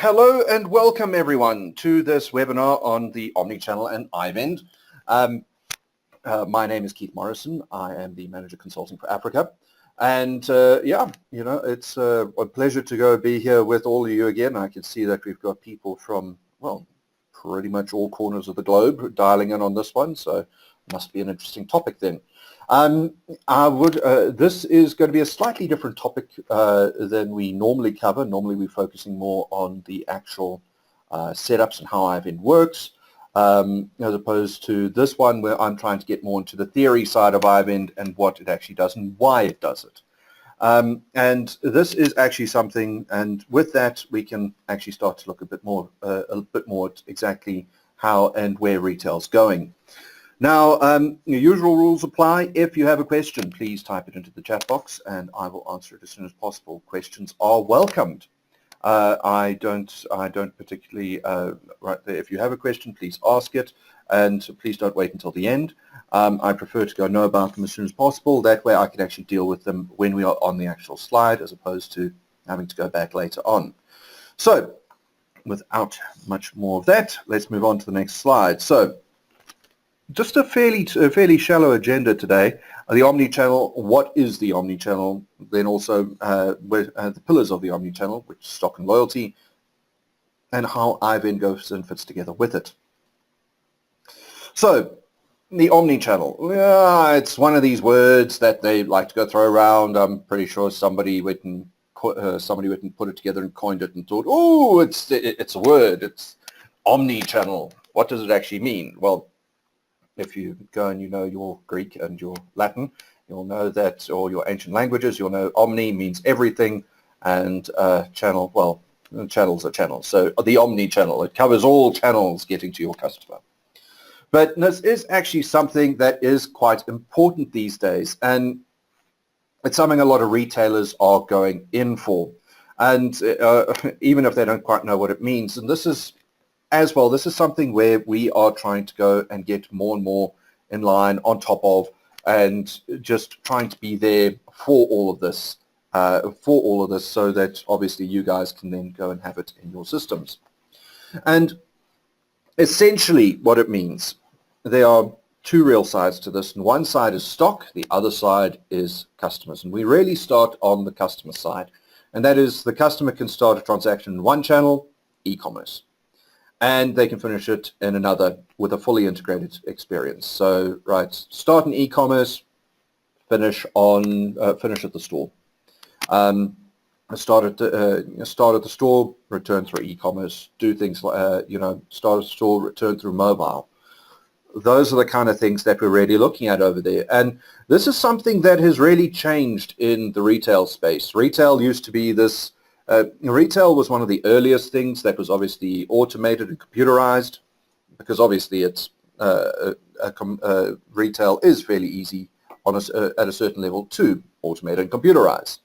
Hello and welcome everyone to this webinar on the Omnichannel and iVend. My name is Keith Morrison. I am the Manager Consulting for Africa. And it's a pleasure to be here with all of you again. I can see that we've got people from, well, pretty much all corners of the globe dialing in on this one, so it must be an interesting topic then. This is going to be a slightly different topic than we normally cover. Normally we're focusing more on the actual setups and how iVend works, as opposed to this one where I'm trying to get more into the theory side of iVend and what it actually does and why it does it. And this is actually something, and with that we can actually start to look a bit more at exactly how and where retail's going. Now, your usual rules apply. If you have a question, please type it into the chat box and I will answer it as soon as possible. Questions are welcomed. I don't particularly, right there, if you have a question, please ask it, and please don't wait until the end. I prefer to know about them as soon as possible. That way I can actually deal with them when we are on the actual slide, as opposed to having to go back later on. So, without much more of that, let's move on to the next slide. So, just a fairly shallow agenda today. The Omnichannel, what is the Omnichannel? Then also the pillars of the Omnichannel, which is stock and loyalty, and how iVend goes and fits together with it. So, the Omnichannel, it's one of these words that they like to go throw around. I'm pretty sure somebody went and put it together and coined it and thought, oh, it's a word. It's Omnichannel. What does it actually mean? Well, if you go and you know your Greek and your Latin, you'll know that, or your ancient languages, you'll know omni means everything, and channel, well, channels are channels. So the omni-channel, it covers all channels getting to your customer. But this is actually something that is quite important these days, and it's something a lot of retailers are going in for. And even if they don't quite know what it means, and this is as well, this is something where we are trying to go and get more and more in line, on top of, and just trying to be there for all of this, so that obviously you guys can then go and have it in your systems. And essentially what it means, there are two real sides to this, and one side is stock, the other side is customers. And we really start on the customer side, and that is the customer can start a transaction in one channel, e-commerce, and they can finish it in another with a fully integrated experience. So, right, start in e-commerce, finish at the store. Start at the store, return through e-commerce, do things like, start at the store, return through mobile. Those are the kind of things that we're really looking at over there. And this is something that has really changed in the retail space. Retail used to be this, retail was one of the earliest things that was obviously automated and computerized, because obviously it's retail is fairly easy on at a certain level to automate and computerize.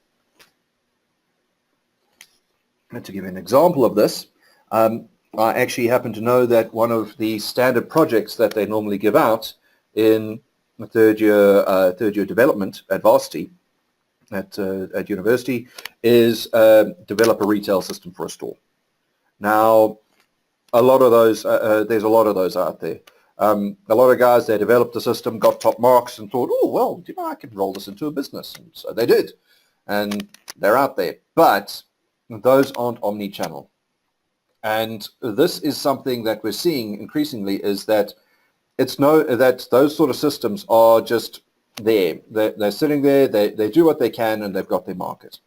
And to give you an example of this, I actually happen to know that one of the standard projects that they normally give out in the third year development at varsity, at university, is develop a retail system for a store. Now, a lot of those, there's a lot of those out there. A lot of guys, they developed the system, got top marks, and thought, oh, well, I could roll this into a business. And so they did. And they're out there. But those aren't omni-channel. And this is something that we're seeing increasingly, is that that those sort of systems are just there. They're sitting there, they do what they can, and they've got their market.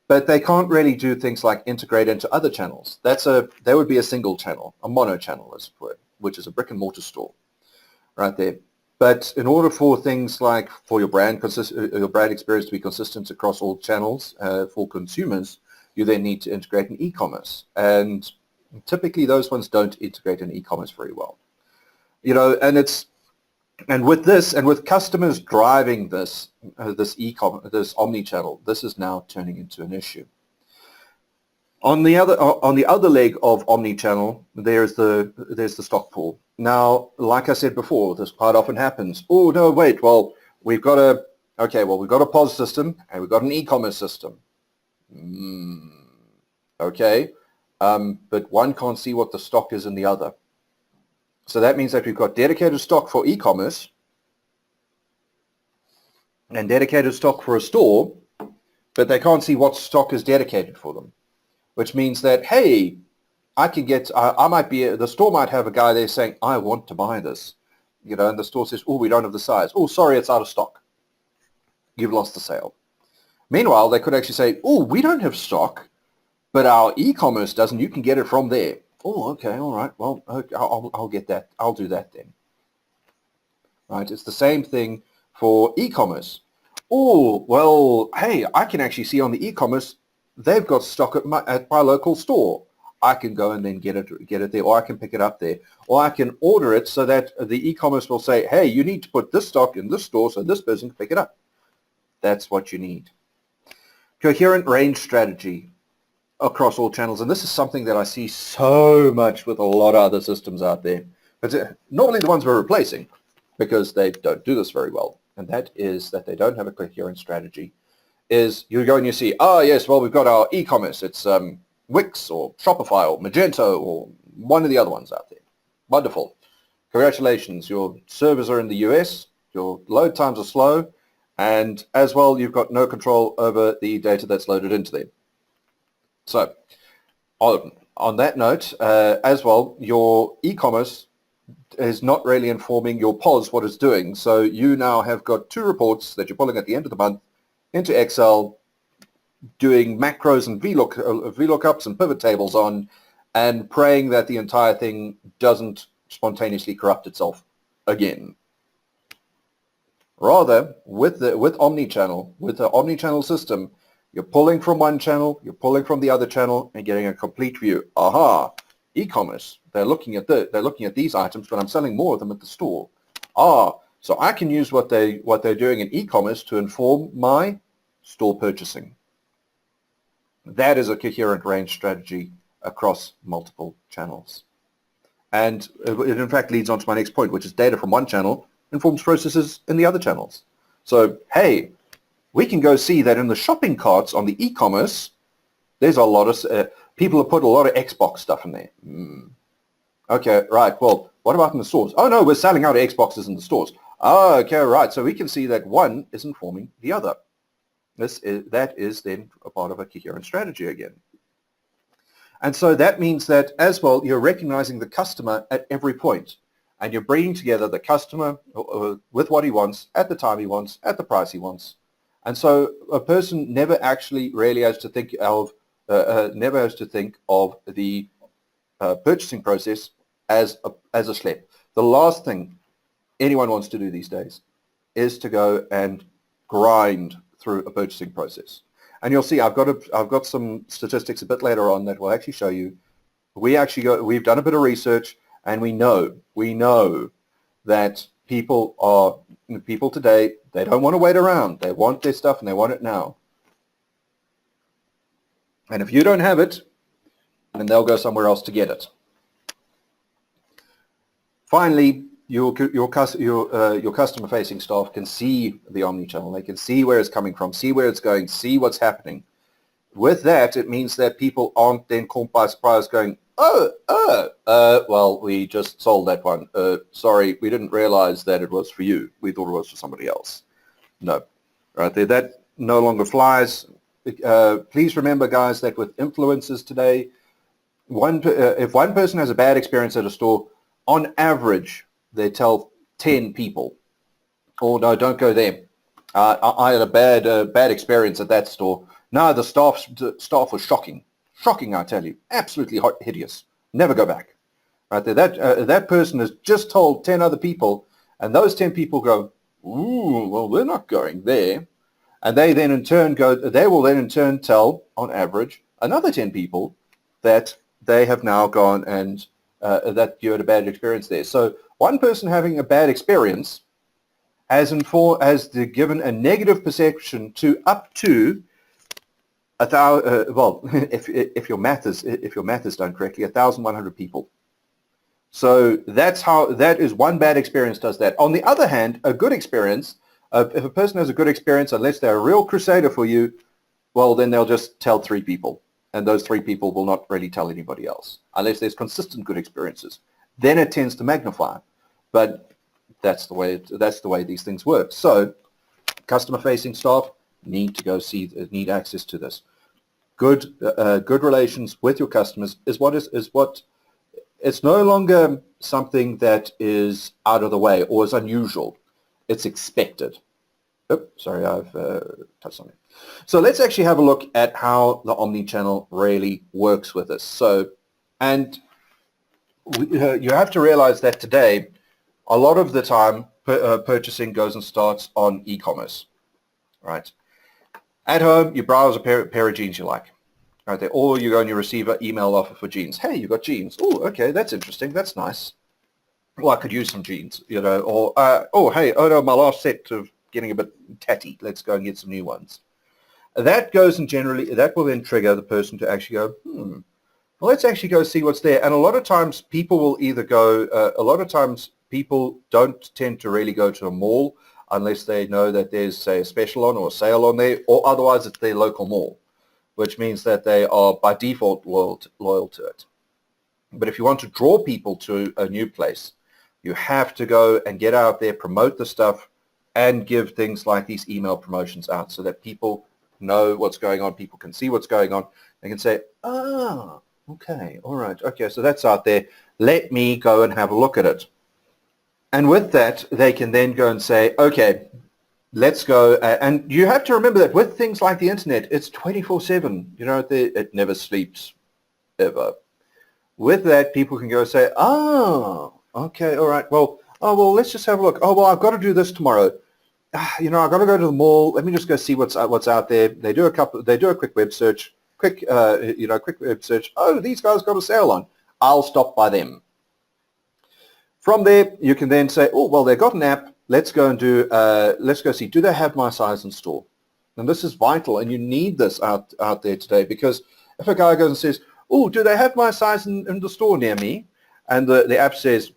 But they can't really do things like integrate into other channels. That would be a single channel, a mono channel, as it were, which is a brick and mortar store right there. But in order for things like for your brand experience to be consistent across all channels for consumers, you then need to integrate in e-commerce. And typically those ones don't integrate in e-commerce very well. And with this, and with customers driving this e-commerce, this omni-channel, this is now turning into an issue. On the other leg of omni-channel, there's the stock pool. Now, like I said before, this quite often happens. Oh no, wait. Well, we've got a POS system and we've got an e-commerce system. Okay. but one can't see what the stock is in the other. So that means that we've got dedicated stock for e-commerce and dedicated stock for a store, but they can't see what stock is dedicated for them, which means that, hey, I can get, I might be, the store might have a guy there saying, I want to buy this, and the store says, oh, we don't have the size. Oh, sorry, it's out of stock. You've lost the sale. Meanwhile, they could actually say, oh, we don't have stock, but our e-commerce doesn't. You can get it from there. Oh, okay, all right. Well, okay, I'll get that. I'll do that then. Right? It's the same thing for e-commerce. Oh, well, hey, I can actually see on the e-commerce they've got stock at my local store. I can go and then get it there, or I can pick it up there, or I can order it so that the e-commerce will say, hey, you need to put this stock in this store so this person can pick it up. That's what you need. Coherent range strategy across all channels, and this is something that I see so much with a lot of other systems out there. But normally the ones we're replacing, because they don't do this very well, and that is that they don't have a coherent strategy, is you go and you see, oh yes, well we've got our e-commerce, it's Wix or Shopify or Magento or one of the other ones out there. Wonderful. Congratulations, your servers are in the US, your load times are slow, and as well you've got no control over the data that's loaded into them. So on that note, as well, your e-commerce is not really informing your POS what it's doing. So you now have got two reports that you're pulling at the end of the month into Excel, doing macros and VLOOKUPs and pivot tables on, and praying that the entire thing doesn't spontaneously corrupt itself again. Rather, with Omnichannel, with the Omnichannel system, you're pulling from one channel, you're pulling from the other channel, and getting a complete view. Aha! E-commerce. They're looking at these items, but I'm selling more of them at the store. Ah, so I can use what they're doing in e-commerce to inform my store purchasing. That is a coherent range strategy across multiple channels. And it in fact leads on to my next point, which is data from one channel informs processes in the other channels. So, hey, we can go see that in the shopping carts on the e-commerce, there's a lot of, people have put a lot of Xbox stuff in there. Okay, right, well, what about in the stores? Oh no, we're selling out Xboxes in the stores. Oh, okay, right, so we can see that one is informing the other. That is then a part of a coherent strategy again. And so that means that as well, you're recognizing the customer at every point, and you're bringing together the customer with what he wants, at the time he wants, at the price he wants. And so a person never actually really has to think of the purchasing process as a schlep. The last thing anyone wants to do these days is to go and grind through a purchasing process. And you'll see I've got some statistics a bit later on that will actually show you. We've done a bit of research, and we know that people today, they don't want to wait around. They want their stuff and they want it now. And if you don't have it, then they'll go somewhere else to get it. Finally, your customer-facing staff can see the omnichannel. They can see where it's coming from, see where it's going, see what's happening. With that, it means that people aren't then caught by surprise going, well, we just sold that one. Sorry, we didn't realize that it was for you. We thought it was for somebody else. No, right there, that no longer flies. Please remember, guys, that with influencers today, if one person has a bad experience at a store, on average, they tell 10 people, oh, no, don't go there. I had a bad experience at that store. No, the staff was shocking. Shocking, I tell you. Absolutely hideous. Never go back. Right there, that person has just told 10 other people, and those 10 people go, ooh, well, we're not going there. And they will then in turn tell, on average, another 10 people that they have now gone and that you had a bad experience there. So one person having a bad experience has given a negative perception to up to if your math is done correctly, 1,100 people. So that is one bad experience does that. On the other hand, a good experience, if a person has a good experience, unless they're a real crusader for you, well, then they'll just tell 3 people. and those 3 people will not really tell anybody else unless there's consistent good experiences. Then it tends to magnify, but that's the way these things work. So customer-facing staff need access to this. Good relations with your customers is what it's no longer something that is out of the way or is unusual. It's expected. Oops, sorry, I've touched something. So let's actually have a look at how the omnichannel really works with us. So, and you have to realize that today, a lot of the time, purchasing goes and starts on e-commerce, right? At home, you browse a pair of jeans you like, right there, or you go and you receive an email offer for jeans. Hey, you got jeans. Oh, okay, that's interesting. That's nice. Well, I could use some jeans, you know, or, oh, hey, oh no, my last set of getting a bit tatty. Let's go and get some new ones. That goes and that will then trigger the person to actually go, well, let's actually go see what's there. And a lot of times people will either go, a lot of times people don't tend to really go to a mall unless they know that there's, say, a special on or a sale on there, or otherwise it's their local mall, which means that they are by default loyal to it. But if you want to draw people to a new place, you have to go and get out there, promote the stuff, and give things like these email promotions out so that people know what's going on, people can see what's going on. They can say, okay, all right, okay, so that's out there. Let me go and have a look at it. And with that, they can then go and say, okay, let's go. And you have to remember that with things like the internet, it's 24/7. You know, it never sleeps, ever. With that, people can go and say, okay, all right, well, let's just have a look. Oh, well, I've got to do this tomorrow. You know, I've got to go to the mall. Let me just go see what's out there. They do a quick web search, quick web search. Oh, these guys got a sale on. I'll stop by them. From there, you can then say, oh, well, they've got an app. Let's go see, do they have my size in store? And this is vital, and you need this out there today, because if a guy goes and says, oh, do they have my size in the store near me? And the app says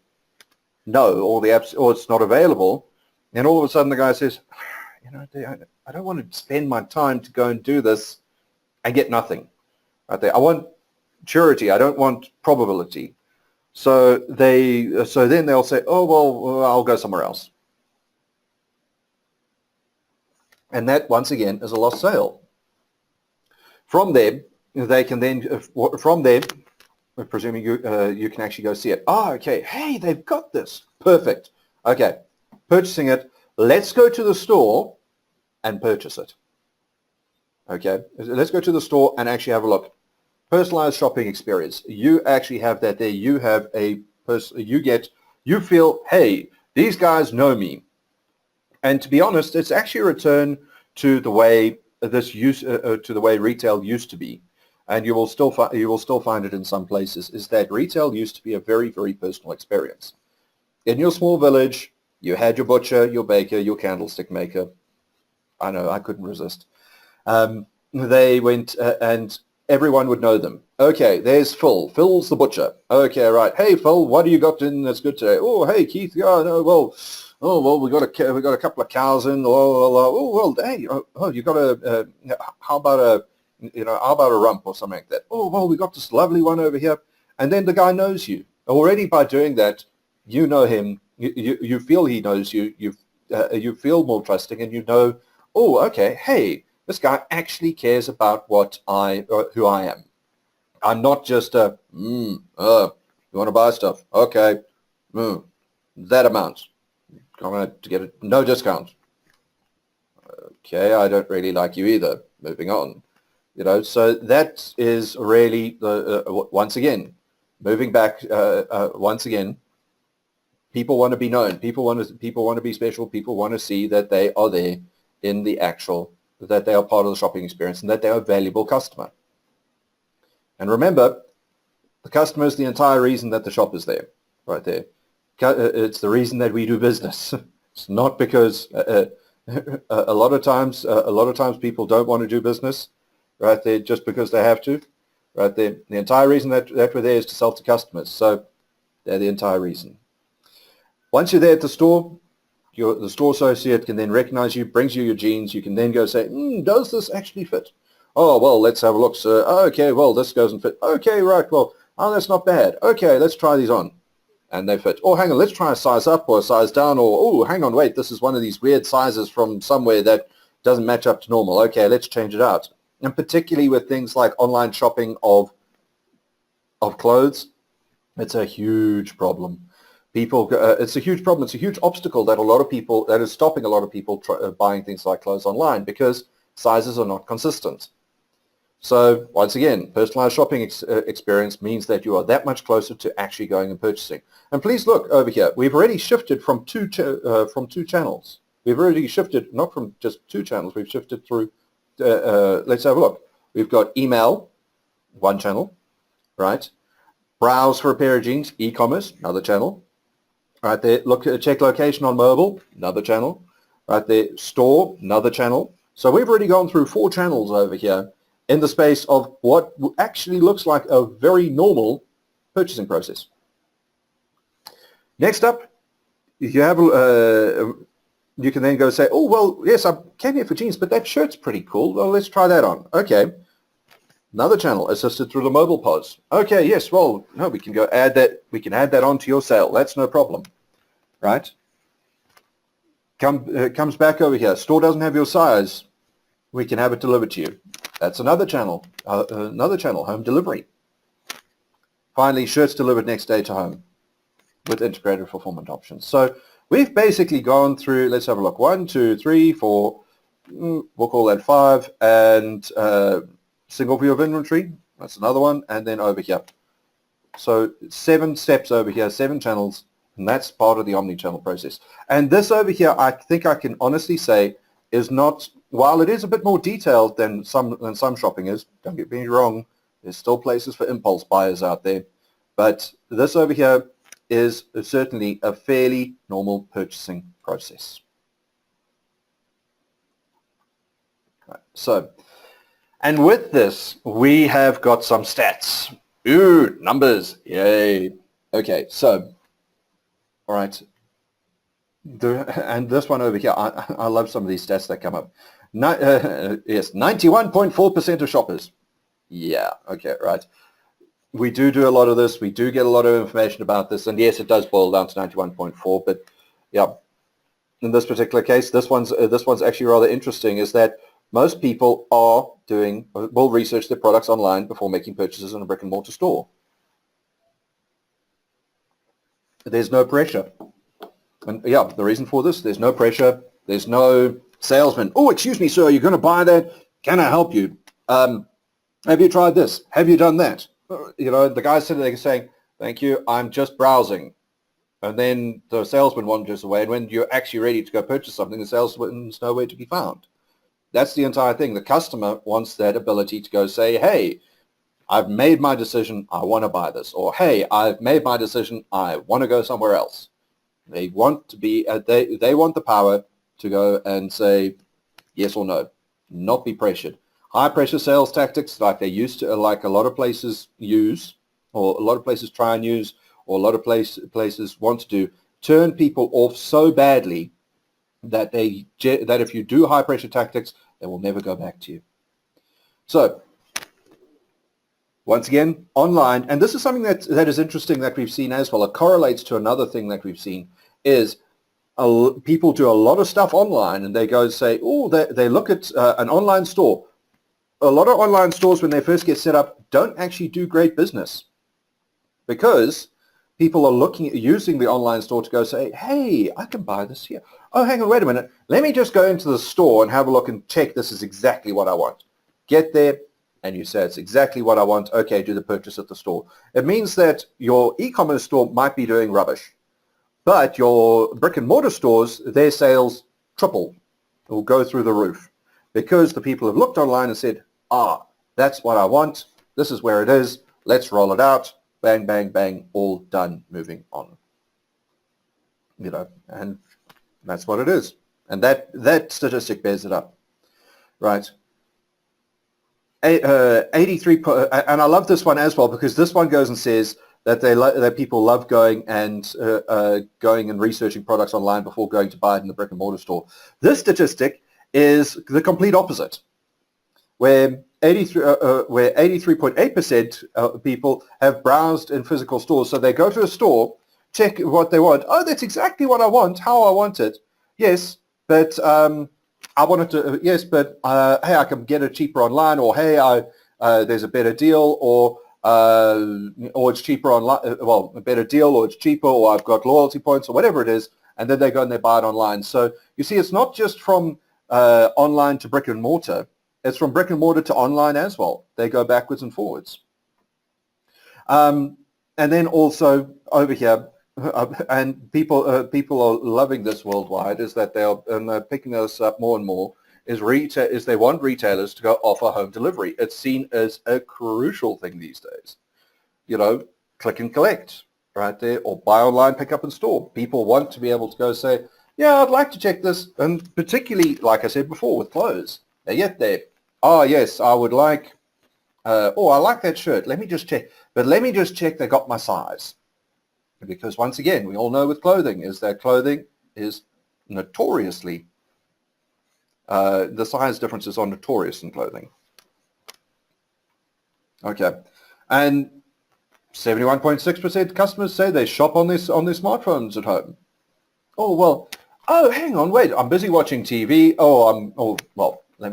no, or it's not available, and all of a sudden the guy says, you know, I don't want to spend my time to go and do this and get nothing. Right there. I want surety. I don't want probability. So then they'll say, oh, well, I'll go somewhere else. And that, once again, is a lost sale. From there, they can then, presuming you can actually go see it. Okay, hey, they've got this. Perfect. Okay, purchasing it. Let's go to the store and purchase it. Okay, let's go to the store and actually have a look. Personalized shopping experience. You actually have that there. You have you feel, hey, these guys know me. And to be honest, it's actually a return to the way retail used to be. And you will still find it in some places, is that retail used to be a very, very personal experience. In your small village, you had your butcher, your baker, your candlestick maker. I know, I couldn't resist. They went and everyone would know them. Okay, there's Phil. Phil's the butcher. Okay, right. Hey, Phil, what do you got in that's good today? Oh, hey, Keith. Yeah, no, well, we got a couple of cows in. Oh, well, hey, you got how about a rump or something like that? Oh, well, we got this lovely one over here. And then the guy knows you. Already by doing that, you know him. You feel he knows you. You feel more trusting, and you know, oh, okay, hey, this guy actually cares about who I am. I'm not just you want to buy stuff? Okay, that amount. I'm going to get it, no discount. Okay, I don't really like you either. Moving on. You know, so that is really once again, moving back. Once again, people want to be known. People want to be special. People want to see that they are there in the actual, that they are part of the shopping experience, and that they are a valuable customer. And remember, the customer is the entire reason that the shop is there, right there. It's the reason that we do business. It's not because a lot of times people don't want to do business, right there, just because they have to, right there. The entire reason that we're there is to sell to customers. So they're the entire reason. Once you're there at the store, the store associate can then recognize you, brings you your jeans. You can then go say, does this actually fit? Oh, well, let's have a look, sir. Okay, well, this doesn't fit. Okay, right, well, oh, that's not bad. Okay, let's try these on. And they fit. Oh, hang on, let's try a size up or a size down, or, oh, hang on, wait, this is one of these weird sizes from somewhere that doesn't match up to normal. Okay, let's change it out. And particularly with things like online shopping of clothes, it's a huge problem. It's a huge problem. It's a huge obstacle that is stopping a lot of people buying things like clothes online because sizes are not consistent. So once again, personalized shopping experience means that you are that much closer to actually going and purchasing. And please look over here. We've already shifted from two channels. We've already shifted not from just two channels. We've shifted through. Let's have a look. We've got email, one channel, right? Browse for a pair of jeans, e-commerce, another channel. Right there, check location on mobile, another channel. Right there, store, another channel. So we've already gone through 4 channels over here in the space of what actually looks like a very normal purchasing process. Next up, you have you can then go say, oh, well, yes, I came here for jeans, but that shirt's pretty cool. Well, let's try that on. Okay. Another channel assisted through the mobile POS. Okay, yes, well, no, we can go add that. We can add that onto your sale. That's no problem, right? Comes back over here. Store doesn't have your size. We can have it delivered to you. That's another channel. Home delivery. Finally, shirts delivered next day to home with integrated fulfillment options. So we've basically gone through. Let's have a look. 1, 2, 3, 4. We'll call that 5 and. Single view of inventory, that's another one, and then over here. So 7 steps over here, 7 channels, and that's part of the omni-channel process. And this over here, I think I can honestly say, is not, while it is a bit more detailed than some shopping is, don't get me wrong, there's still places for impulse buyers out there, but this over here is certainly a fairly normal purchasing process. Right, so, and with this, we have got some stats. Ooh, numbers, yay. Okay, so, all right. And this one over here, I love some of these stats that come up. Yes, 91.4% of shoppers. Yeah, okay, right. We do a lot of this. We do get a lot of information about this. And yes, it does boil down to 91.4. But yeah, in this particular case, this one's actually rather interesting, is that most people will research their products online before making purchases in a brick and mortar store. There's no pressure. And yeah, the reason for this, there's no pressure. There's no salesman. Oh, excuse me, sir, you're going to buy that? Can I help you? Have you tried this? Have you done that? You know, the guy's sitting there saying, thank you, I'm just browsing. And then the salesman wanders away. And when you're actually ready to go purchase something, the salesman's nowhere to be found. That's the entire thing. The customer wants that ability to go say, hey, I've made my decision, I want to buy this. Or, hey, I've made my decision, I want to go somewhere else. They want to be, they want the power to go and say yes or no, not be pressured. High pressure sales tactics like they used to, like a lot of places use, or a lot of places try and use, or a lot of places want to do, turn people off so badly that that if you do high pressure tactics, they will never go back to you. So once again, online, and this is something that is interesting that we've seen as well. It correlates to another thing that we've seen is people do a lot of stuff online, and they go and say, oh, they look at an online store. A lot of online stores, when they first get set up, don't actually do great business because people are using the online store to go say, hey, I can buy this here. Oh, hang on, wait a minute. Let me just go into the store and have a look and check this is exactly what I want. Get there, and you say it's exactly what I want. Okay, do the purchase at the store. It means that your e-commerce store might be doing rubbish, but your brick and mortar stores, their sales triple or go through the roof because the people have looked online and said, that's what I want. This is where it is. Let's roll it out. Bang, bang, bang, all done, moving on. You know, and that's what it is. And that statistic bears it up, right? 83, and I love this one as well because this one goes and says that that people love going and researching products online before going to buy it in the brick and mortar store. This statistic is the complete opposite. where 83.8% of people have browsed in physical stores. So they go to a store, check what they want. Oh, that's exactly what I want, how I want it. Yes, but I want it to. Yes, but hey, I can get it cheaper online, or hey, there's a better deal, or it's cheaper online. Well, a better deal, or it's cheaper, or I've got loyalty points, or whatever it is, and then they go and they buy it online. So you see, it's not just from online to brick and mortar. It's from brick and mortar to online as well. They go backwards and forwards. And then also over here, and people are loving this worldwide, is that they're picking this up more and more, is they want retailers to go offer home delivery. It's seen as a crucial thing these days. You know, click and collect right there, or buy online, pick up in store. People want to be able to go say, yeah, I'd like to check this, and particularly, like I said before, with clothes. They get there. Oh, yes, I would like, I like that shirt. Let me just check. But let me just check they got my size. Because once again, we all know with clothing is that clothing is notoriously, the size differences are notorious in clothing. Okay. And 71.6% customers say they shop on their smartphones at home. Oh, well, hang on, wait, I'm busy watching TV. Let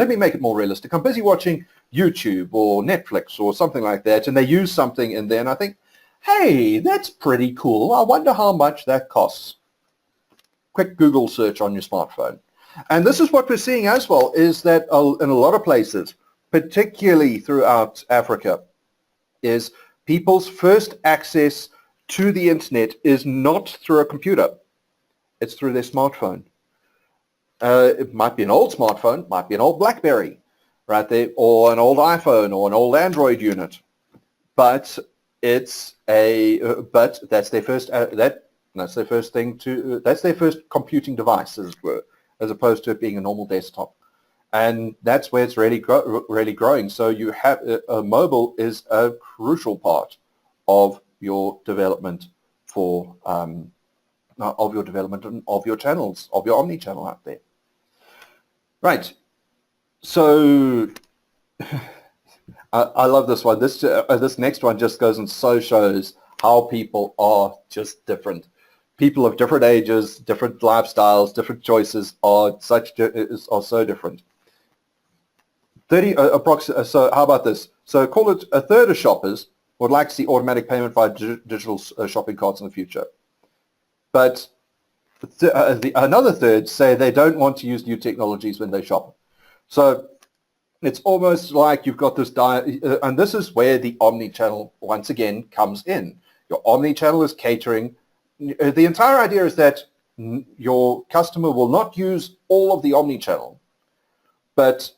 me make it more realistic. I'm busy watching YouTube or Netflix or something like that, and they use something in there, and I think, hey, that's pretty cool. I wonder how much that costs. Quick Google search on your smartphone. And this is what we're seeing as well, is that in a lot of places, particularly throughout Africa, is people's first access to the internet is not through a computer. It's through their smartphone. It might be an old smartphone, might be an old BlackBerry, right there, or an old iPhone or an old Android unit. But that's their first that's their first thing to that's their first computing device, as it were, as opposed to it being a normal desktop. And that's where it's really growing. So you have mobile is a crucial part of your development of your development and of your channels, of your omni-channel out there. Right. So I love this one. This next one just goes and so shows how people are just different. People of different ages, different lifestyles, different choices are so different. So how about this? So call it a third of shoppers would like to see automatic payment via digital shopping carts in the future. But another third say they don't want to use new technologies when they shop. So it's almost like you've got this, and this is where the omni-channel once again comes in. Your omni-channel is catering. The entire idea is that your customer will not use all of the omni-channel, but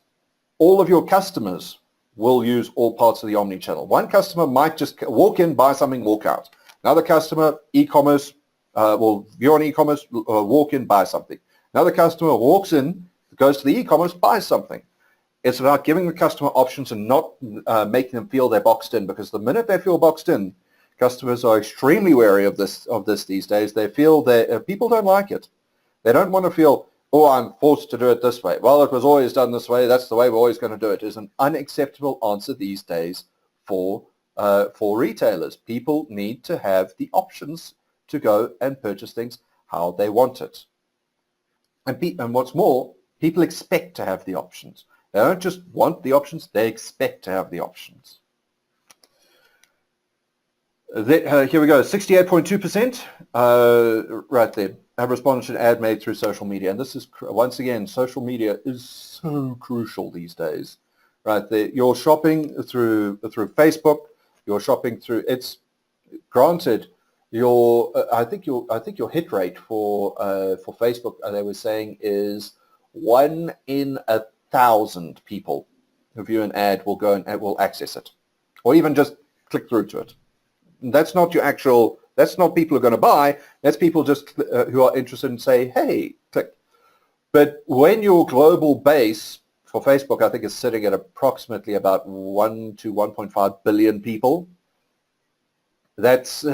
all of your customers will use all parts of the omni-channel. One customer might just walk in, buy something, walk out. Another customer, e-commerce, will view on e-commerce, walk in, buy something. Another customer walks in, goes to the e-commerce, buys something. It's about giving the customer options and not making them feel they're boxed in, because the minute they feel boxed in, customers are extremely wary of this these days. They feel that people don't like it. They don't want to feel, oh, I'm forced to do it this way. Well, it was always done this way. That's the way we're always going to do it. Is an unacceptable answer these days for retailers. People need to have the options to go and purchase things how they want it. And what's more, people expect to have the options. They don't just want the options, they expect to have the options. Here we go, 68.2% right there have responded to an ad made through social media. And this is, once again, social media is so crucial these days. Right there, you're shopping through Facebook, you're shopping through, it's granted, I think your hit rate for Facebook, they were saying, is 1 in 1,000 people who view an ad will go and will access it, or even just click through to it. And that's not that's not people who are going to buy. That's people just who are interested and say, hey, click. But when your global base for Facebook, I think, is sitting at approximately about 1 to 1.5 billion people, that's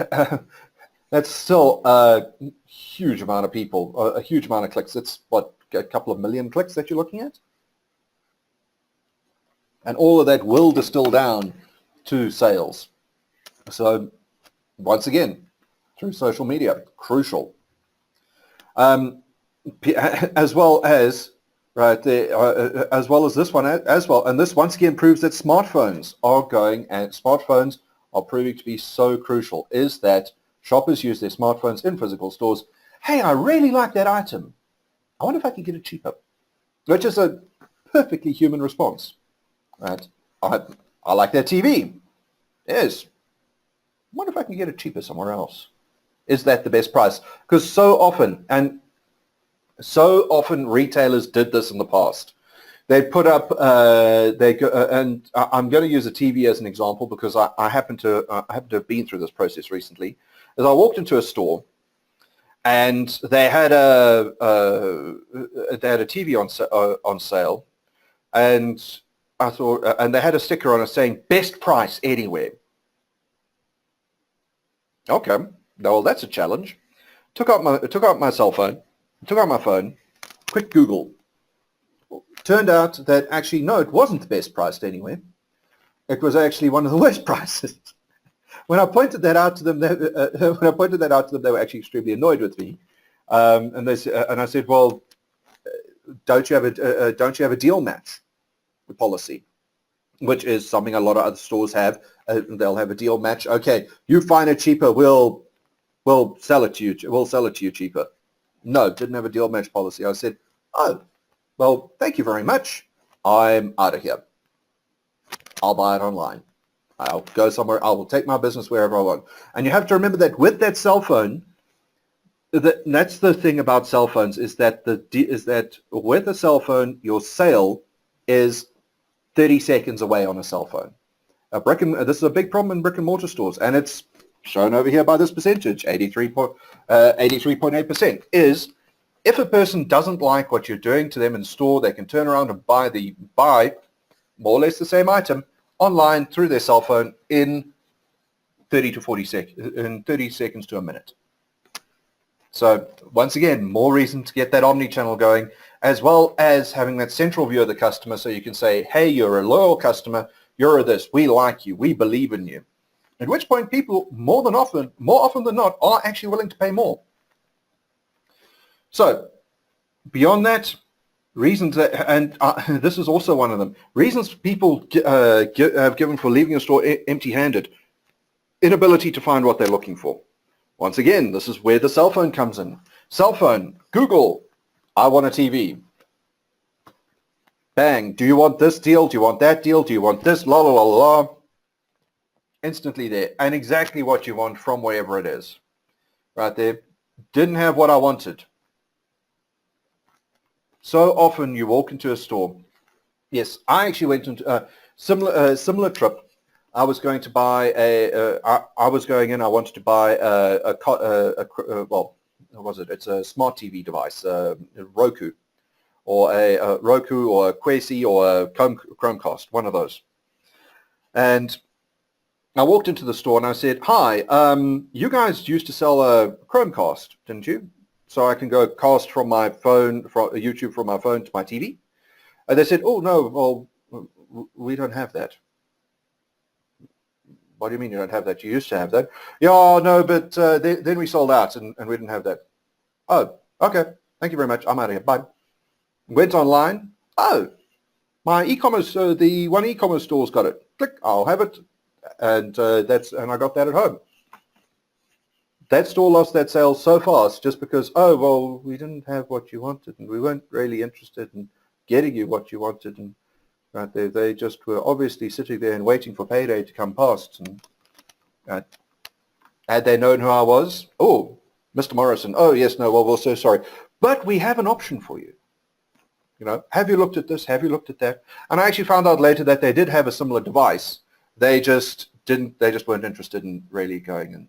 still a huge amount of people, a huge amount of clicks. It's what, a couple of million clicks that you're looking at? And all of that will distill down to sales. So once again, through social media, crucial. As well as as well as this one as well. And this once again proves that smartphones are proving to be so crucial, is that shoppers use their smartphones in physical stores. Hey, I really like that item. I wonder if I can get it cheaper. Which is a perfectly human response. Right? I like that TV. Yes. I wonder if I can get it cheaper somewhere else. Is that the best price? Because so often retailers did this in the past. They put up, and I'm going to use a TV as an example because I happen to have been through this process recently. As I walked into a store, and they had a TV on sale, and I thought, and they had a sticker on it saying "Best price anywhere." Okay, well that's a challenge. Took out my cell phone, took out my phone, quick Google. Turned out that actually no, it wasn't the best priced anywhere. It was actually one of the worst prices. When I pointed that out to them, they were actually extremely annoyed with me. And I said, well, don't you have a deal match policy, which is something a lot of other stores have. They'll have a deal match. Okay, you find it cheaper, we'll sell it to you. We'll sell it to you cheaper. No, didn't have a deal match policy. I said, oh, well, thank you very much. I'm out of here. I'll buy it online. I'll go somewhere. I will take my business wherever I want. And you have to remember that with that cell phone, that's the thing about cell phones, is that with a cell phone, your sale is 30 seconds away on a cell phone. This is a big problem in brick and mortar stores, and it's shown over here by this percentage, 83.8%, is if a person doesn't like what you're doing to them in store, they can turn around and buy more or less the same item online through their cell phone in 30 seconds to a minute. So once again, more reason to get that omni-channel going, as well as having that central view of the customer, so you can say, hey, you're a loyal customer, you're this, we like you, we believe in you. At which point people more often than not are actually willing to pay more. So beyond that, reasons that, and this is also one of them, reasons people have given for leaving a store empty-handed: inability to find what they're looking for. Once again, this is where the cell phone comes in. Cell phone, Google, I want a TV. Bang, do you want this deal? Do you want that deal? Do you want this? La la la la. Instantly there, and exactly what you want from wherever it is. Right there. Didn't have what I wanted. So often you walk into a store. Yes, I actually went into a similar trip. I was going to buy I wanted to buy what was it? It's a smart TV device, Roku, or a Roku, or a Quasi, or a Chromecast, one of those. And I walked into the store and I said, hi, you guys used to sell a Chromecast, didn't you? So I can go cast from my phone, from YouTube from my phone to my TV. And they said, oh, no, well, we don't have that. What do you mean you don't have that? You used to have that. Yeah, no, but then we sold out and we didn't have that. Oh, okay. Thank you very much. I'm out of here. Bye. Went online. Oh, my e-commerce, the one e-commerce store's got it. Click, I'll have it. And I got that at home. That store lost that sale so fast just because, oh, well, we didn't have what you wanted and we weren't really interested in getting you what you wanted. And right there, they just were obviously sitting there and waiting for payday to come past. And had they known who I was, oh, Mr. Morrison, oh, yes, no, well, we're so sorry. But we have an option for you. You know, have you looked at this? Have you looked at that? And I actually found out later that they did have a similar device. They just weren't interested in really going and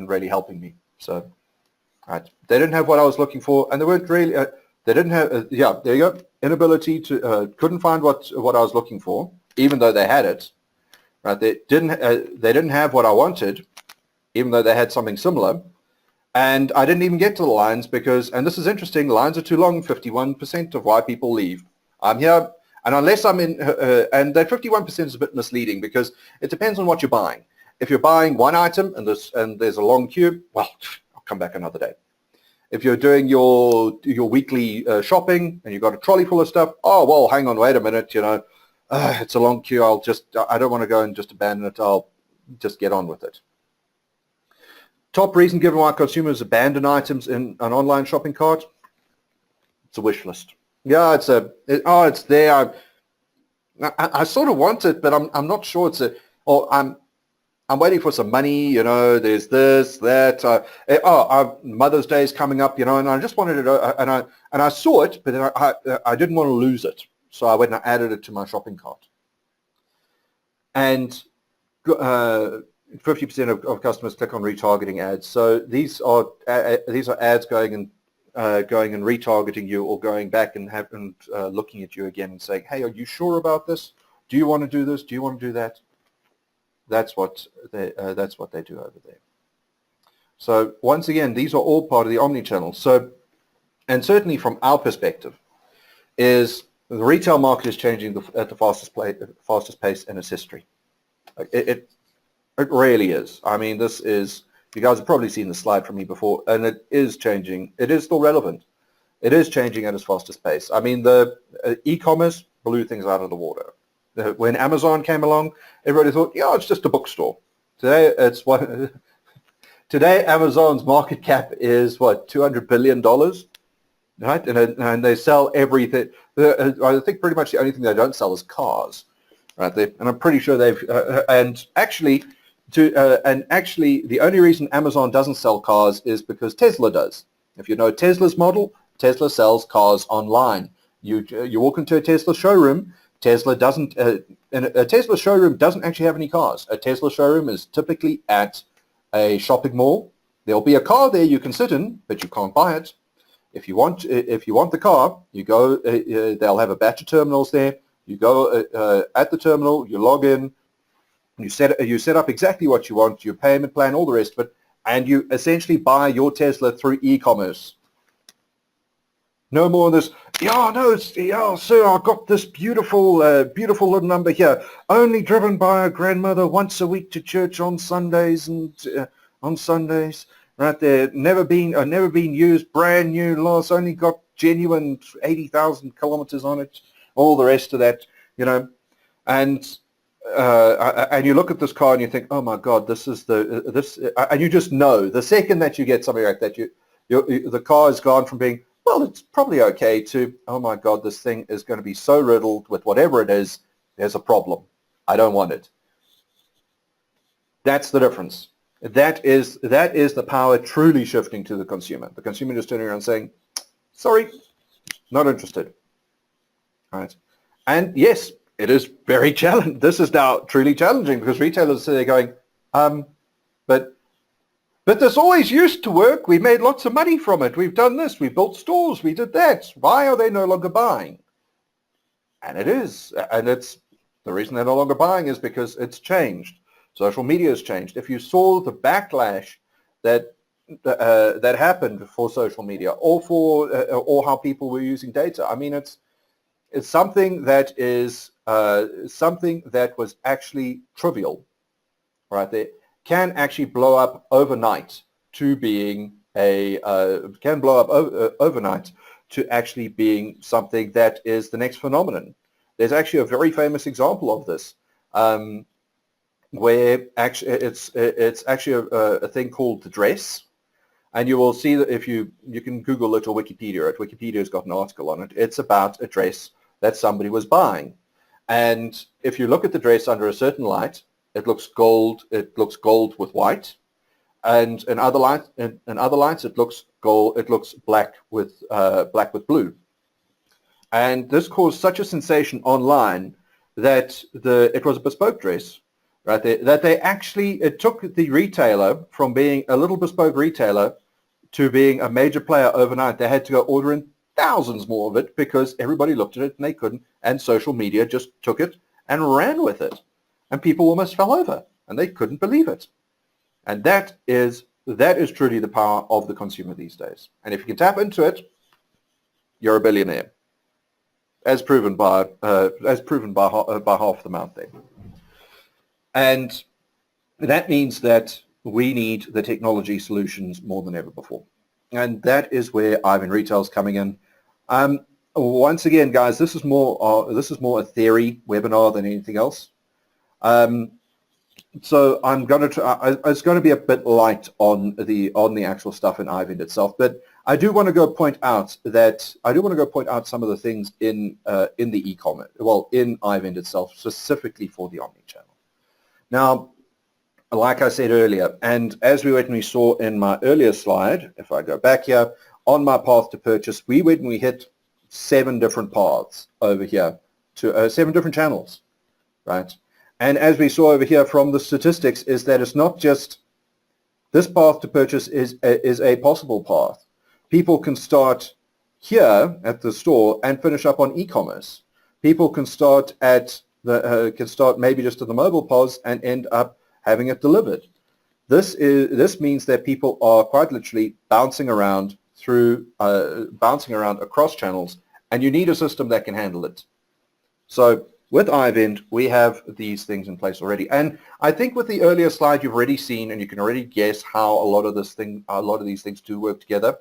really helping me. So, right, they didn't have what I was looking for, and they weren't really. They didn't have. Yeah, there you go. Inability to couldn't find what I was looking for, even though they had it. Right, they didn't have what I wanted, even though they had something similar. And I didn't even get to the lines because, and this is interesting, lines are too long. 51% of why people leave. I'm here. And unless I'm in, and that 51% is a bit misleading because it depends on what you're buying. If you're buying one item and there's a long queue, well, I'll come back another day. If you're doing your weekly shopping and you've got a trolley full of stuff, oh, well, hang on, wait a minute, it's a long queue. I don't want to go and just abandon it. I'll just get on with it. Top reason given why consumers abandon items in an online shopping cart? It's a wish list. Yeah, it's there. I sort of want it, but I'm not sure it's I'm waiting for some money, there's this, that. Mother's Day is coming up, and I just wanted it, and I saw it, but then I didn't want to lose it. So I went and I added it to my shopping cart. And 50% of customers click on retargeting ads. So these are ads going and retargeting you, or going back and looking at you again and saying, hey, are you sure about this? Do you want to do this? Do you want to do that? That's what they do over there. So once again, these are all part of the omnichannel. So, and certainly from our perspective, is the retail market is changing at the fastest pace in its history. It really is. I mean, this is, you guys have probably seen the slide from me before, and it is changing. It is still relevant. It is changing at its fastest pace. I mean, the e-commerce blew things out of the water. When Amazon came along, everybody thought, yeah, it's just a bookstore. Today, Today, Amazon's market cap is what, $200 billion, right? And they sell everything. I think pretty much the only thing they don't sell is cars, right? And I'm pretty sure they've and actually the only reason Amazon doesn't sell cars is because Tesla does. If you know Tesla's model, Tesla sells cars online. You walk into a Tesla showroom. Tesla doesn't. A Tesla showroom doesn't actually have any cars. A Tesla showroom is typically at a shopping mall. There'll be a car there you can sit in, but you can't buy it. If you want the car, you go. They'll have a batch of terminals there. You go at the terminal. You log in. You set up exactly what you want, your payment plan, all the rest of it, and you essentially buy your Tesla through e-commerce. No more of this, sir, I've got this beautiful little number here, only driven by a grandmother once a week to church on Sundays right there, never been used, brand new, lost, only got genuine 80,000 kilometers on it, all the rest of that, and you look at this car and you think, oh my God, and you just know the second that you get something like that, the car has gone from being, well, it's probably okay, to, oh my God, this thing is going to be so riddled with whatever it is, there's a problem. I don't want it. That's the difference. That is the power truly shifting to the consumer. The consumer just turning around and saying, sorry, not interested. All right. And yes, it is very challenging. This is now truly challenging because retailers are going, but this always used to work. We made lots of money from it. We've done this. We built stores. We did that. Why are they no longer buying? And it is. And it's the reason they're no longer buying is because it's changed. Social media has changed. If you saw the backlash that happened for social media or how people were using data, I mean, it's something that is something that was actually trivial, right there, can actually blow up overnight to being overnight to actually being something that is the next phenomenon. There's actually a very famous example of this, where actually it's actually a thing called the dress, and you will see that if you can Google it or Wikipedia it. Wikipedia's got an article on it. It's about a dress that somebody was buying, and if you look at the dress under a certain light, it looks gold. It looks gold with white, and in other lights, it looks gold. It looks black with blue. And this caused such a sensation online that it was a bespoke dress, right there. That it took the retailer from being a little bespoke retailer to being a major player overnight. They had to go order in thousands more of it because everybody looked at it and they couldn't. And social media just took it and ran with it. And people almost fell over, and they couldn't believe it. And that is truly the power of the consumer these days. And if you can tap into it, you're a billionaire. as proven by half the amount there. And that means that we need the technology solutions more than ever before. And that is where iVend Retail is coming in. Once again, guys, this is more a theory webinar than anything else. So I'm going to it's going to be a bit light on the actual stuff in iVend itself, but I do want to go point out some of the things in the e-commerce, well, in iVend itself, specifically for the Omnichannel. Now, like I said earlier, and as we saw in my earlier slide, if I go back here, on my path to purchase, we hit 7 different paths over here to 7 different channels, right? And as we saw over here from the statistics, is that it's not just this path to purchase is a possible path. People can start here at the store and finish up on e-commerce. People can start at maybe just at the mobile POS and end up having it delivered. This means that people are quite literally bouncing around across channels, and you need a system that can handle it. So with iVend, we have these things in place already. And I think with the earlier slide, you've already seen, and you can already guess how a lot of these things do work together.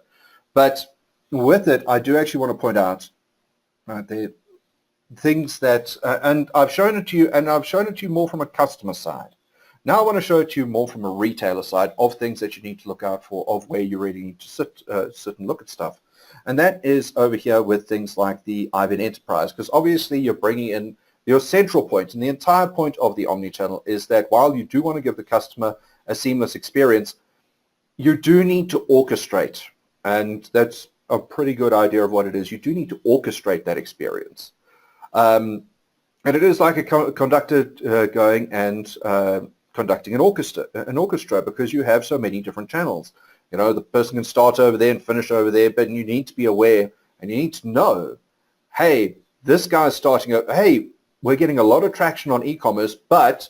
But with it, I do actually want to point out the things that, and I've shown it to you, and I've shown it to you more from a customer side. Now I want to show it to you more from a retailer side of things that you need to look out for, of where you really need to sit and look at stuff. And that is over here with things like the iVend Enterprise, because obviously you're bringing in your central point, and the entire point of the Omnichannel is that while you do want to give the customer a seamless experience, you do need to orchestrate, and that's a pretty good idea of what it is. You do need to orchestrate that experience. And it is like a conductor going and conducting an orchestra, because you have so many different channels. You know, the person can start over there and finish over there, but you need to be aware and you need to know, hey, this guy's starting out, hey, we're getting a lot of traction on e-commerce, but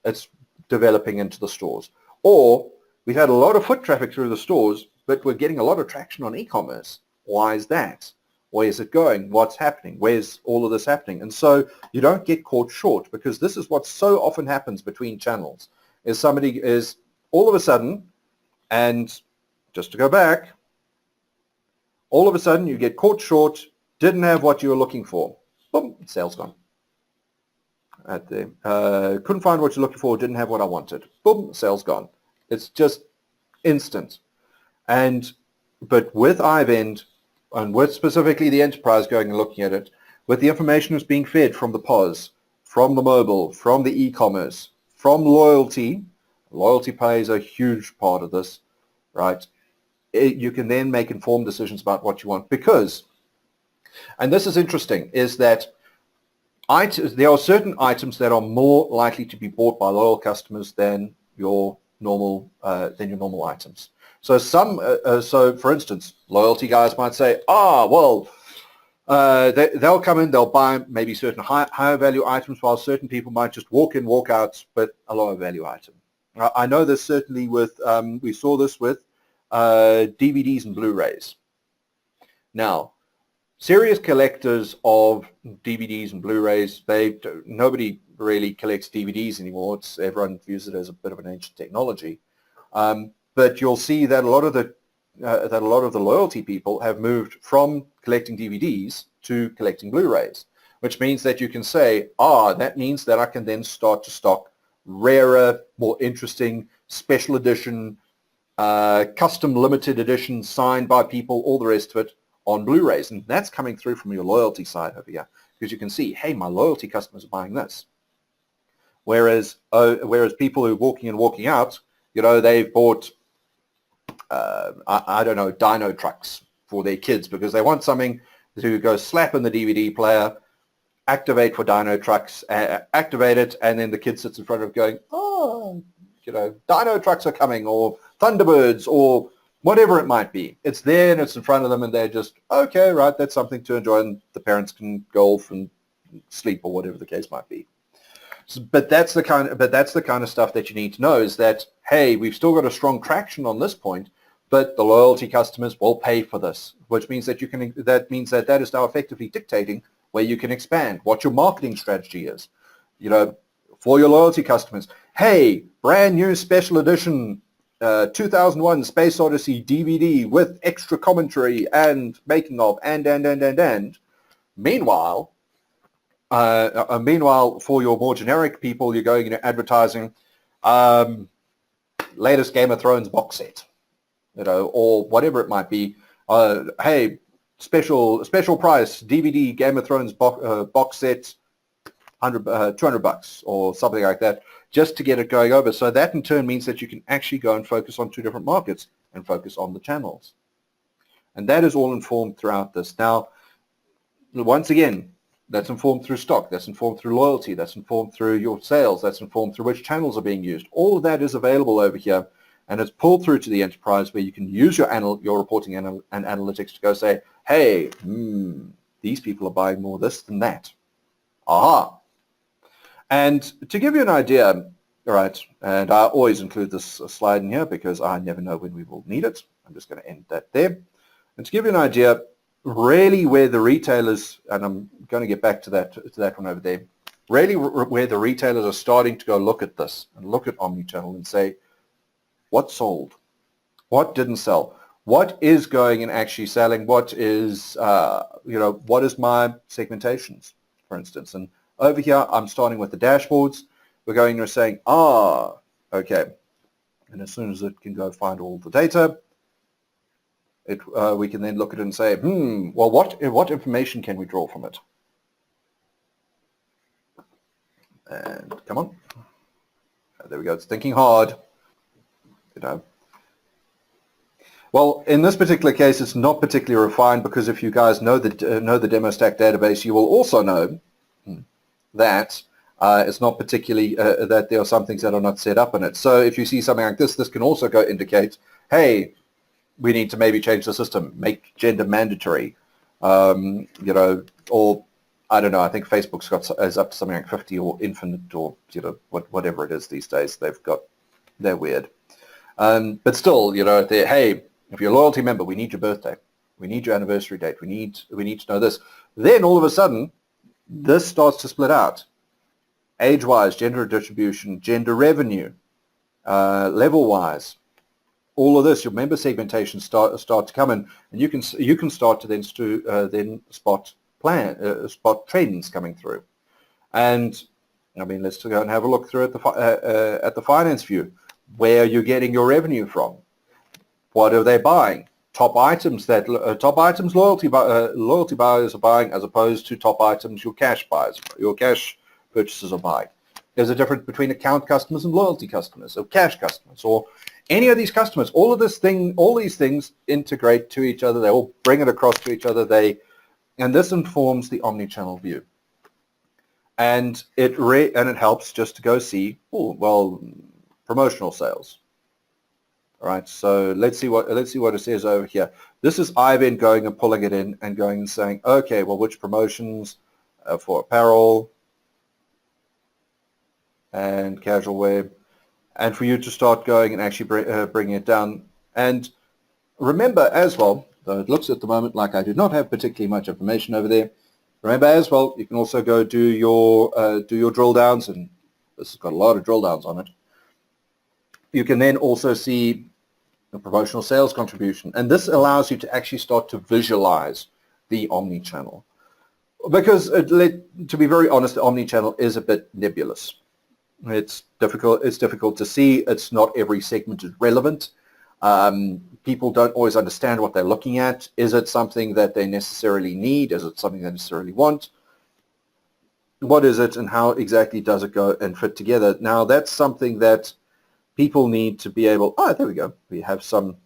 it's developing into the stores. Or we've had a lot of foot traffic through the stores, but we're getting a lot of traction on e-commerce. Why is that? Where is it going? What's happening? Where's all of this happening? And so you don't get caught short, because this is what so often happens between channels, is somebody is all of a sudden, and just to go back, all of a sudden you get caught short, didn't have what you were looking for. Boom, sales gone. Couldn't find what you're looking for, didn't have what I wanted. Boom, sales gone. It's just instant. But with iVend, and with specifically the enterprise going and looking at it, with the information that's being fed from the POS, from the mobile, from the e-commerce, from loyalty plays a huge part of this, right? You can then make informed decisions about what you want, because, and this is interesting, is that there are certain items that are more likely to be bought by loyal customers than your normal items. So so for instance, loyalty guys might say, they'll come in, they'll buy maybe certain higher value items, while certain people might just walk in, walk out with a lower value item. I know this certainly with, we saw this with DVDs and Blu-rays. Now, serious collectors of DVDs and Blu-rays, nobody really collects DVDs anymore. Everyone views it as a bit of an ancient technology. But you'll see that a lot of the loyalty people have moved from collecting DVDs to collecting Blu-rays, which means that you can say, that means that I can then start to stock rarer, more interesting, special edition, custom limited edition, signed by people, all the rest of it, on Blu-rays. And that's coming through from your loyalty side over here, because you can see, hey, my loyalty customers are buying this. Whereas people who are walking in, walking out, you know, they've bought, I don't know, dino trucks for their kids because they want something to go slap in the DVD player, activate for dino trucks, activate it, and then the kid sits in front of it going, you know, dino trucks are coming, or Thunderbirds, or whatever it might be. It's there and it's in front of them, and they're just, okay, right, that's something to enjoy, and the parents can golf and sleep or whatever the case might be. So, but that's the kind of stuff that you need to know, is that, hey, we've still got a strong traction on this point, but the loyalty customers will pay for this, which means that that is now effectively dictating where you can expand, what your marketing strategy is, for your loyalty customers. Hey, brand new special edition 2001 Space Odyssey DVD with extra commentary and making of, and. Meanwhile, for your more generic people, you're going into advertising, latest Game of Thrones box set, or whatever it might be. Hey, special price DVD Game of Thrones box set, $200 or something like that, just to get it going over. So that in turn means that you can actually go and focus on two different markets and focus on the channels. And that is all informed throughout this. Now, once again, that's informed through stock, that's informed through loyalty, that's informed through your sales, that's informed through which channels are being used. All of that is available over here, and it's pulled through to the enterprise where you can use your reporting and analytics to go say, hey, these people are buying more this than that. Aha. And to give you an idea, all right, and I always include this slide in here because I never know when we will need it. I'm just going to end that there. And to give you an idea, really where the retailers, and I'm going to get back to that one over there, really where the retailers are starting to go look at this and look at Omnichannel and say, what sold? What didn't sell? What is going and actually selling? What is, what is my segmentations, for instance? And over here, I'm starting with the dashboards. We're going to saying, okay. And as soon as it can go find all the data, we can then look at it and say, well, what information can we draw from it? And come on. There we go. It's thinking hard. Well, in this particular case, it's not particularly refined because if you guys know the DemoStack database, you will also know that it's not particularly that there are some things that are not set up in it. So if you see something like this can also go indicate, hey, we need to maybe change the system, make gender mandatory, or I don't know. I think Facebook's is up to something like 50 or infinite or whatever it is these days. They're weird, but still, hey, if you're a loyalty member, we need your birthday, we need your anniversary date, we need to know this. Then all of a sudden, this starts to split out, age-wise, gender distribution, gender revenue, level-wise. All of this, your member segmentation start to come in, and you can start to then spot trends coming through. And I mean, let's go and have a look through at the finance view. Where are you getting your revenue from? What are they buying? Top items loyalty buyers are buying, as opposed to top items your cash purchasers are buying. There's a difference between account customers and loyalty customers, or cash customers, or any of these customers. All these things integrate to each other. They all bring it across to each other. And this informs the omnichannel view. And it helps just to go see, promotional sales. All right, so let's see what it says over here. This is iVend going and pulling it in and going and saying, okay, well, which promotions for apparel and casual wear, and for you to start going and actually bringing it down. And remember as well, though it looks at the moment like I do not have particularly much information over there, remember as well, you can also go do your drill downs, and this has got a lot of drill downs on it. You can then also see the promotional sales contribution, and this allows you to actually start to visualize the omnichannel. Because to be very honest, the omnichannel is a bit nebulous. It's difficult to see. It's not every segment is relevant. People don't always understand what they're looking at. Is it something that they necessarily need? Is it something they necessarily want? What is it, and how exactly does it go and fit together? Now, that's something that people need to be able, there we go. We have some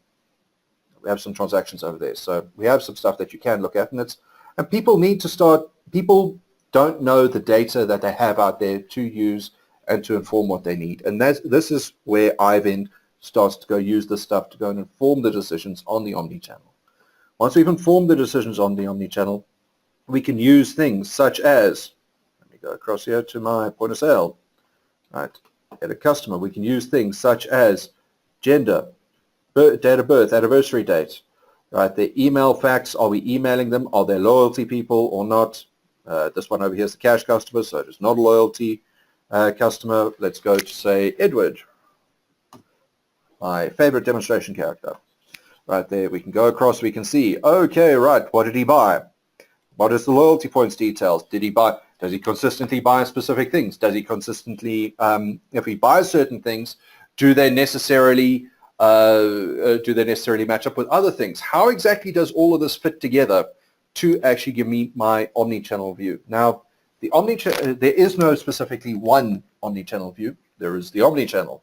transactions over there. So we have some stuff that you can look at, and people need to start, people don't know the data that they have out there to use and to inform what they need. And this is where iVend starts to go use this stuff to go and inform the decisions on the omnichannel. Once we've informed the decisions on the omnichannel, we can use things such as, let me go across here to my point of sale, right? At a customer, we can use things such as gender, date of birth, anniversary date, right? Their email facts, are we emailing them? Are they loyalty people or not? This one over here is the cash customer, so it is not a loyalty customer. Let's go to, say, Edward, my favorite demonstration character. Right there, we can go across, we can see, okay, right, what did he buy? What is the loyalty points details? Did he buy, does he consistently buy specific things? Does he consistently, if he buys certain things, do they necessarily match up with other things? How exactly does all of this fit together to actually give me my omni-channel view? Now, there is no specifically one omni-channel view. There is the omni-channel,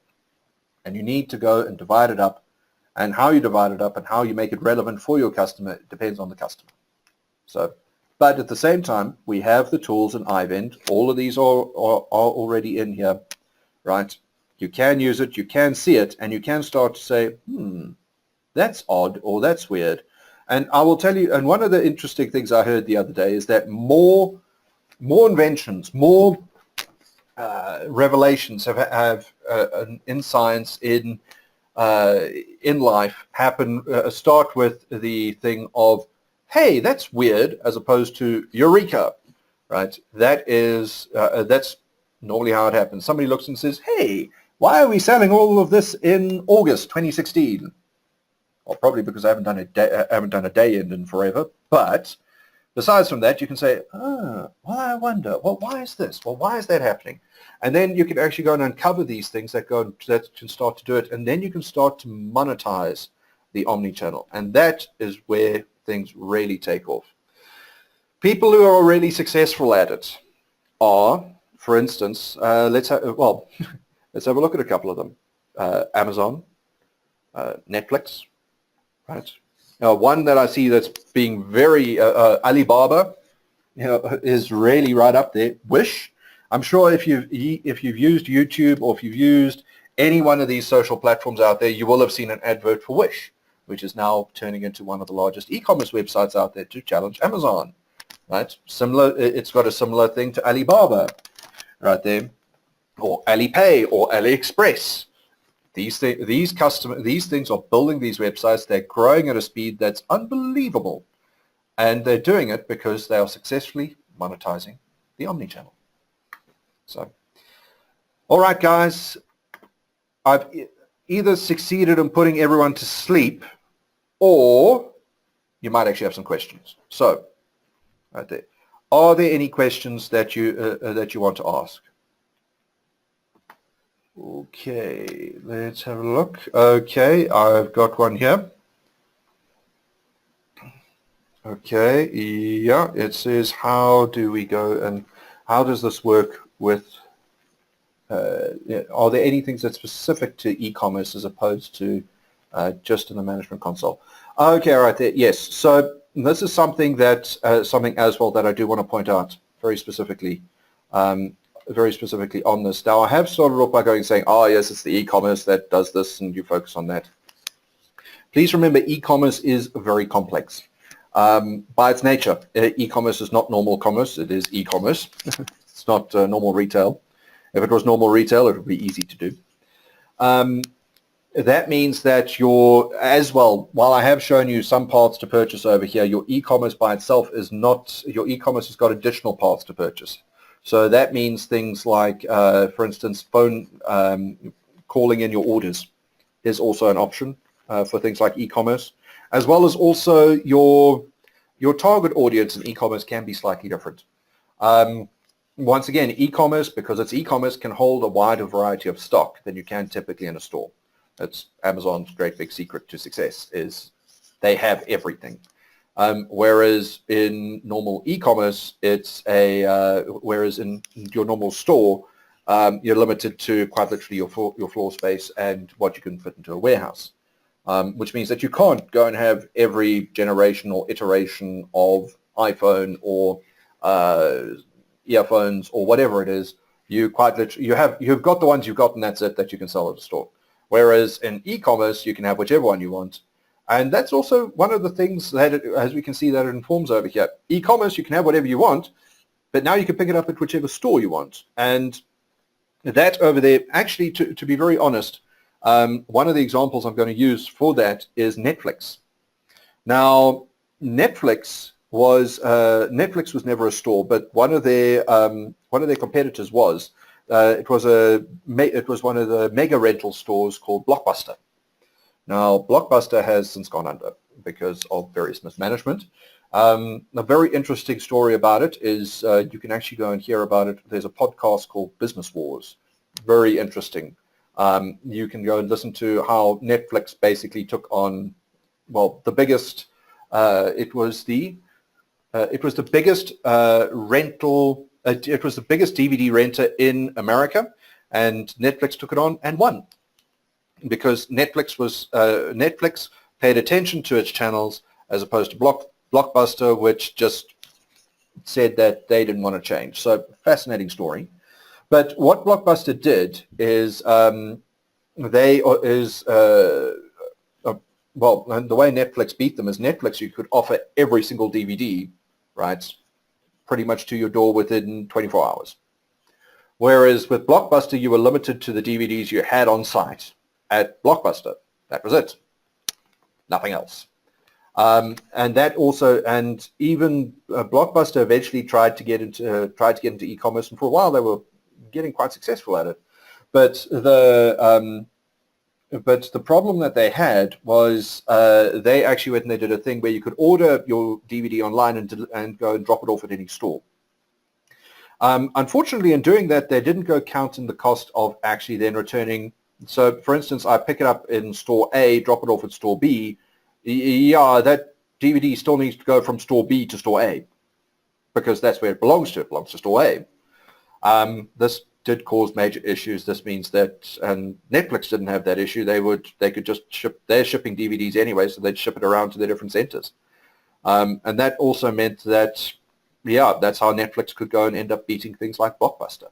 and you need to go and divide it up. And how you divide it up and how you make it relevant for your customer depends on the customer. So, but at the same time, we have the tools in iVend. All of these are already in here, right? You can use it, you can see it, and you can start to say, that's odd or that's weird. And I will tell you, and one of the interesting things I heard the other day is that more inventions, more revelations have in science, in life happen, start with the thing of, hey, that's weird, as opposed to eureka, right? That's normally how it happens. Somebody looks and says, hey, why are we selling all of this in August 2016? Well, probably because I haven't done a day end in forever. But besides from that, you can say, well, I wonder, well, why is this? Well, why is that happening? And then you can actually go and uncover these things that can start to do it, and then you can start to monetize the omni-channel, and that is where things really take off. People who are really successful at it are, for instance, let's have a look at a couple of them. Amazon, Netflix, right? Now, one that I see that's being very Alibaba, is really right up there. Wish. I'm sure if you've used YouTube or if you've used any one of these social platforms out there, you will have seen an advert for Wish, which is now turning into one of the largest e-commerce websites out there to challenge Amazon, right? It's got a similar thing to Alibaba, right there, or Alipay or AliExpress. These things are building these websites. They're growing at a speed that's unbelievable, and they're doing it because they are successfully monetizing the omni-channel. So, all right, guys, I've either succeeded in putting everyone to sleep, or you might actually have some questions. So, right there, are there any questions that you want to ask? Okay, let's have a look. Okay, I've got one here. Okay, yeah, it says, how do we go and how does this work with, are there any things that's specific to e-commerce as opposed to just in the management console? Okay, right there, yes. So this is something that, something as well that I do want to point out very specifically on this. Now, I have started off by saying, oh yes, it's the e-commerce that does this, and you focus on that. Please remember, e-commerce is very complex. By its nature, e-commerce is not normal commerce, it is e-commerce. It's not normal retail. If it was normal retail, it would be easy to do. That means that while I have shown you some paths to purchase over here, your e-commerce by itself is not, your e-commerce has got additional paths to purchase. So that means things like, for instance, phone calling in your orders is also an option for things like e-commerce, as well as also your target audience in e-commerce can be slightly different. Once again, e-commerce, because it's e-commerce, can hold a wider variety of stock than you can typically in a store. That's Amazon's great big secret to success, is they have everything. Whereas in normal e-commerce, whereas in your normal store, you're limited to quite literally your floor space and what you can fit into a warehouse. Which means that you can't go and have every generation or iteration of iPhone or earphones or whatever it is. You've got the ones you've got, and that's it, that you can sell at a store. Whereas in e-commerce, you can have whichever one you want. And that's also one of the things that, as we can see, that it informs over here. E-commerce, you can have whatever you want, but now you can pick it up at whichever store you want. And that over there, actually, to be very honest, one of the examples I'm going to use for that is Netflix. Now, Netflix was Netflix was never a store, but one of their competitors was. It was one of the mega rental stores called Blockbuster. Now, Blockbuster has since gone under because of various mismanagement. A very interesting story about it is you can actually go and hear about it. There's a podcast called Business Wars. Very interesting. You can go and listen to how Netflix basically took on, well, the biggest. It was the biggest rental. It was the biggest DVD renter in America, and Netflix took it on and won because Netflix paid attention to its channels as opposed to Blockbuster, which just said that they didn't want to change. So fascinating story. But what Blockbuster did is and the way Netflix beat them is Netflix, you could offer every single DVD, right, pretty much to your door within 24 hours. Whereas with Blockbuster, you were limited to the DVDs you had on site at Blockbuster. That was it. Nothing else. And even Blockbuster eventually tried to get into e-commerce, and for a while they were getting quite successful at it. But the problem that they had was they actually went and they did a thing where you could order your DVD online and go and drop it off at any store. Unfortunately, in doing that, they didn't go counting the cost of actually then returning. So, for instance, I pick it up in store A, drop it off at store B. Yeah, that DVD still needs to go from store B to store A because that's where it belongs to. It belongs to store A. This did cause major issues. This means that, and Netflix didn't have that issue. They could just ship. They're shipping DVDs anyway, so they'd ship it around to their different centers. And that also meant that, yeah, that's how Netflix could go and end up beating things like Blockbuster.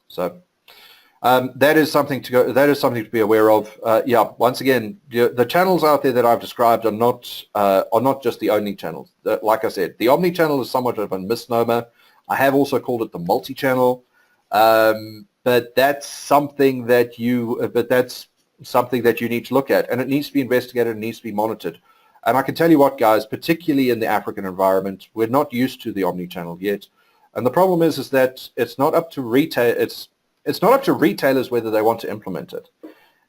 So that is something to be aware of. Yeah, once again, the channels out there that I've described are not just the only channels. Like I said, the Omnichannel is somewhat of a misnomer. I have also called it the multi-channel. But that's something that you need to look at, and it needs to be investigated and needs to be monitored. And I can tell you what, guys, particularly in the African environment, we're not used to the omnichannel yet. And the problem is that it's not up to retail. It's not up to retailers whether they want to implement it.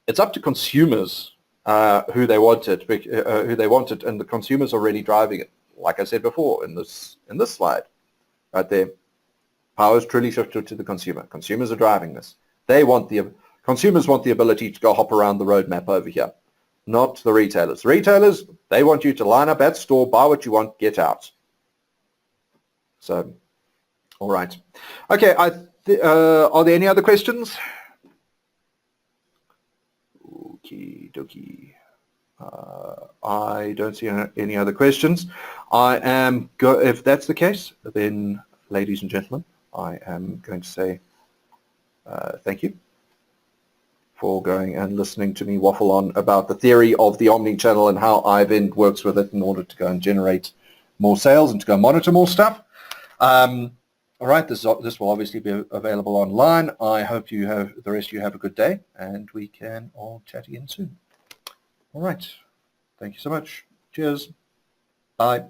It's up to consumers who they want it, and the consumers are already driving it. Like I said before in this slide, right there. Power is truly shifted to the consumer. Consumers are driving this. Consumers want the ability to go hop around the roadmap over here, not the retailers. Retailers, they want you to line up at store, buy what you want, get out. So, all right. Okay, are there any other questions? Okie dokie. I don't see any other questions. If that's the case, then, ladies and gentlemen, I am going to say thank you for going and listening to me waffle on about the theory of the omnichannel and how iVend works with it in order to go and generate more sales and to go monitor more stuff. All right, this will obviously be available online. I hope the rest of you have a good day, and we can all chat again soon. All right, thank you so much. Cheers. Bye.